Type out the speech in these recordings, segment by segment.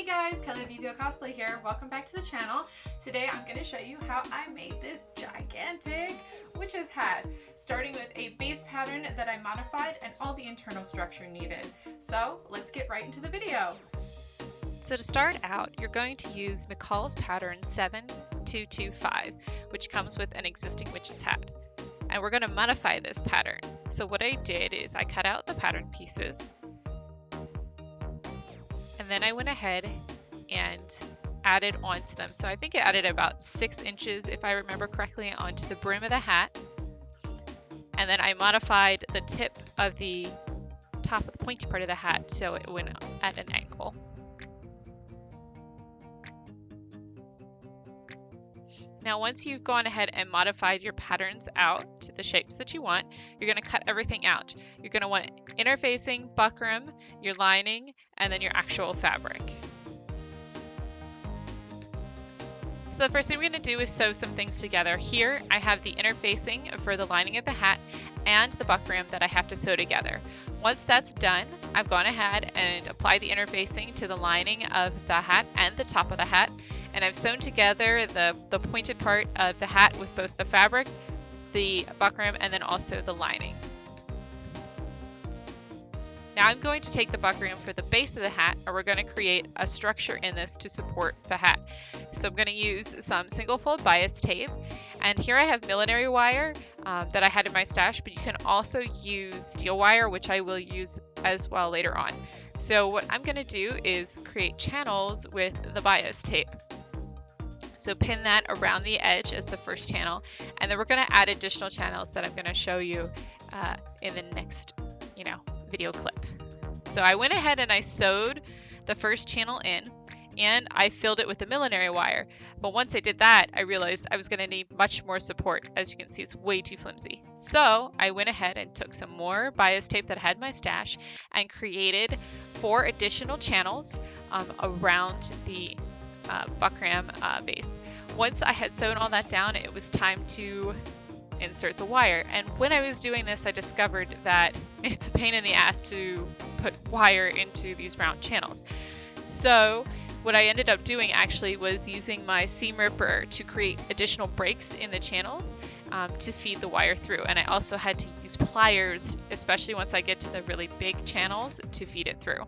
Hey guys, Kelly of Cosplay here. Welcome back to the channel. Today I'm going to show you how I made this gigantic witch's hat, starting with a base pattern that I modified and all the internal structure needed. So let's get right into the video. So to start out, you're going to use McCall's pattern 7225, which comes with an existing witch's hat. And we're going to modify this pattern. So what I did is I cut out the pattern pieces, and then I went ahead and added onto them. So I think it added about 6 inches, if I remember correctly, onto the brim of the hat. And then I modified the tip of the top of the pointy part of the hat so it went at an angle. Now, once you've gone ahead and modified your patterns out to the shapes that you want, you're going to cut everything out. You're going to want interfacing, buckram, your lining, and then your actual fabric. So the first thing we're going to do is sew some things together. Here I have the interfacing for the lining of the hat and the buckram that I have to sew together. Once that's done, I've gone ahead and applied the interfacing to the lining of the hat and the top of the hat. And I've sewn together the pointed part of the hat with both the fabric, the buckram, and then also the lining. Now I'm going to take the buckram for the base of the hat, and we're going to create a structure in this to support the hat. So I'm going to use some single fold bias tape, and here I have millinery wire that I had in my stash, but you can also use steel wire, which I will use as well later on. So what I'm going to do is create channels with the bias tape. So pin that around the edge as the first channel, and then we're going to add additional channels that I'm going to show you in the next, video clip. So I went ahead and I sewed the first channel in, and I filled it with the millinery wire. But once I did that, I realized I was going to need much more support. As you can see, it's way too flimsy. So I went ahead and took some more bias tape that I had in my stash and created 4 additional channels around the buckram base. Once I had sewn all that down, it was time to insert the wire. And when I was doing this, I discovered that it's a pain in the ass to put wire into these round channels. So what I ended up doing actually was using my seam ripper to create additional breaks in the channels to feed the wire through. And I also had to use pliers, especially once I get to the really big channels, to feed it through.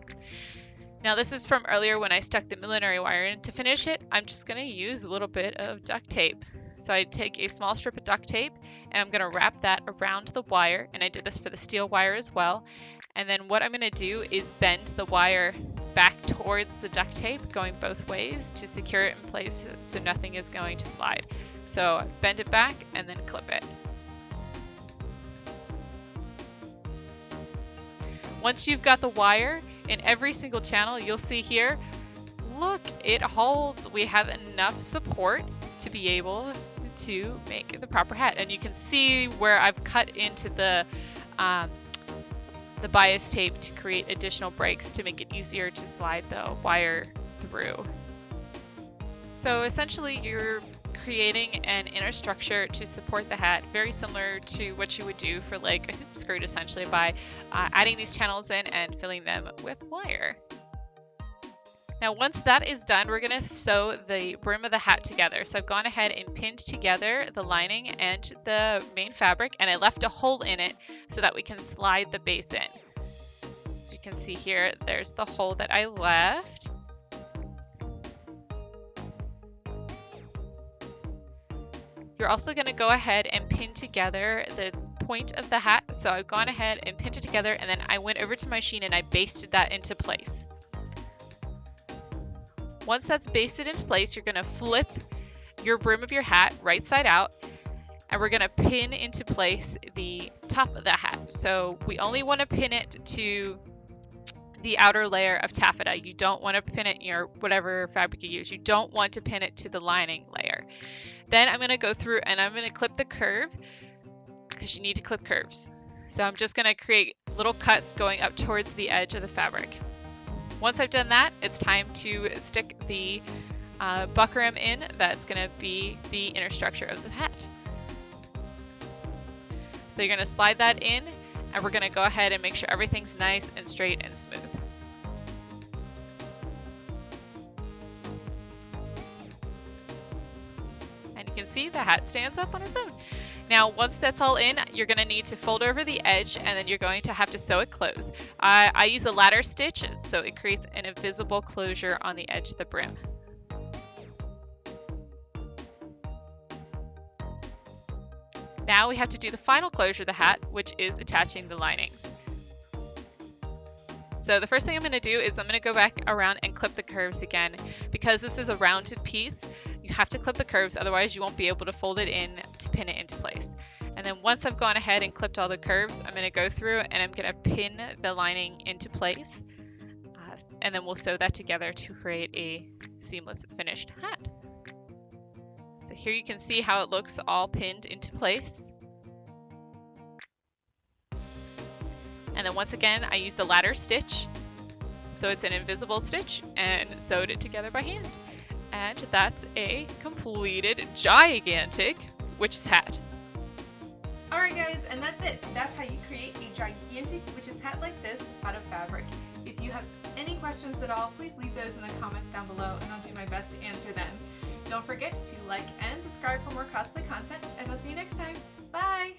Now this is from earlier when I stuck the millinery wire in. To finish it, I'm just going to use a little bit of duct tape. So I take a small strip of duct tape and I'm going to wrap that around the wire, and I did this for the steel wire as well. And then what I'm going to do is bend the wire back towards the duct tape, going both ways to secure it in place so nothing is going to slide. So bend it back and then clip it. Once you've got the wire in every single channel, you'll see here, look, it holds. We have enough support to be able to make the proper hat. And you can see where I've cut into the bias tape to create additional breaks to make it easier to slide the wire through. So essentially you're creating an inner structure to support the hat, very similar to what you would do for like a hoop skirt, essentially, by adding these channels in and filling them with wire. Now once that is done, we're going to sew the brim of the hat together. So I've gone ahead and pinned together the lining and the main fabric, and I left a hole in it so that we can slide the base in. So you can see here, there's the hole that I left. You're also going to go ahead and pin together the point of the hat. So I've gone ahead and pinned it together, and then I went over to my machine and I basted that into place. Once that's basted into place, you're going to flip your brim of your hat right side out, and we're going to pin into place the top of the hat. So we only want to pin it to the outer layer of taffeta. You don't want to pin it in whatever fabric you use. You don't want to pin it to the lining layer. Then I'm going to go through and I'm going to clip the curve, because you need to clip curves. So I'm just going to create little cuts going up towards the edge of the fabric. Once I've done that, it's time to stick the buckram in. That's going to be the inner structure of the hat. So you're going to slide that in, and we're going to go ahead and make sure everything's nice and straight and smooth. can see the hat stands up on its own. Now, once that's all in, you're going to need to fold over the edge, and then you're going to have to sew it closed. I use a ladder stitch, so it creates an invisible closure on the edge of the brim. Now we have to do the final closure of the hat, which is attaching the linings. So the first thing I'm going to do is I'm going to go back around and clip the curves again. Because this is a rounded piece, you have to clip the curves, otherwise you won't be able to fold it in to pin it into place. And then once I've gone ahead and clipped all the curves, I'm going to go through and I'm going to pin the lining into place. And then we'll sew that together to create a seamless finished hat. So here you can see how it looks all pinned into place. And then once again, I used a ladder stitch. So it's an invisible stitch and sewed it together by hand. And that's a completed gigantic witch's hat. Alright guys, and that's it. That's how you create a gigantic witch's hat like this out of fabric. If you have any questions at all, please leave those in the comments down below and I'll do my best to answer them. Don't forget to like and subscribe for more cosplay content, and I'll see you next time. Bye!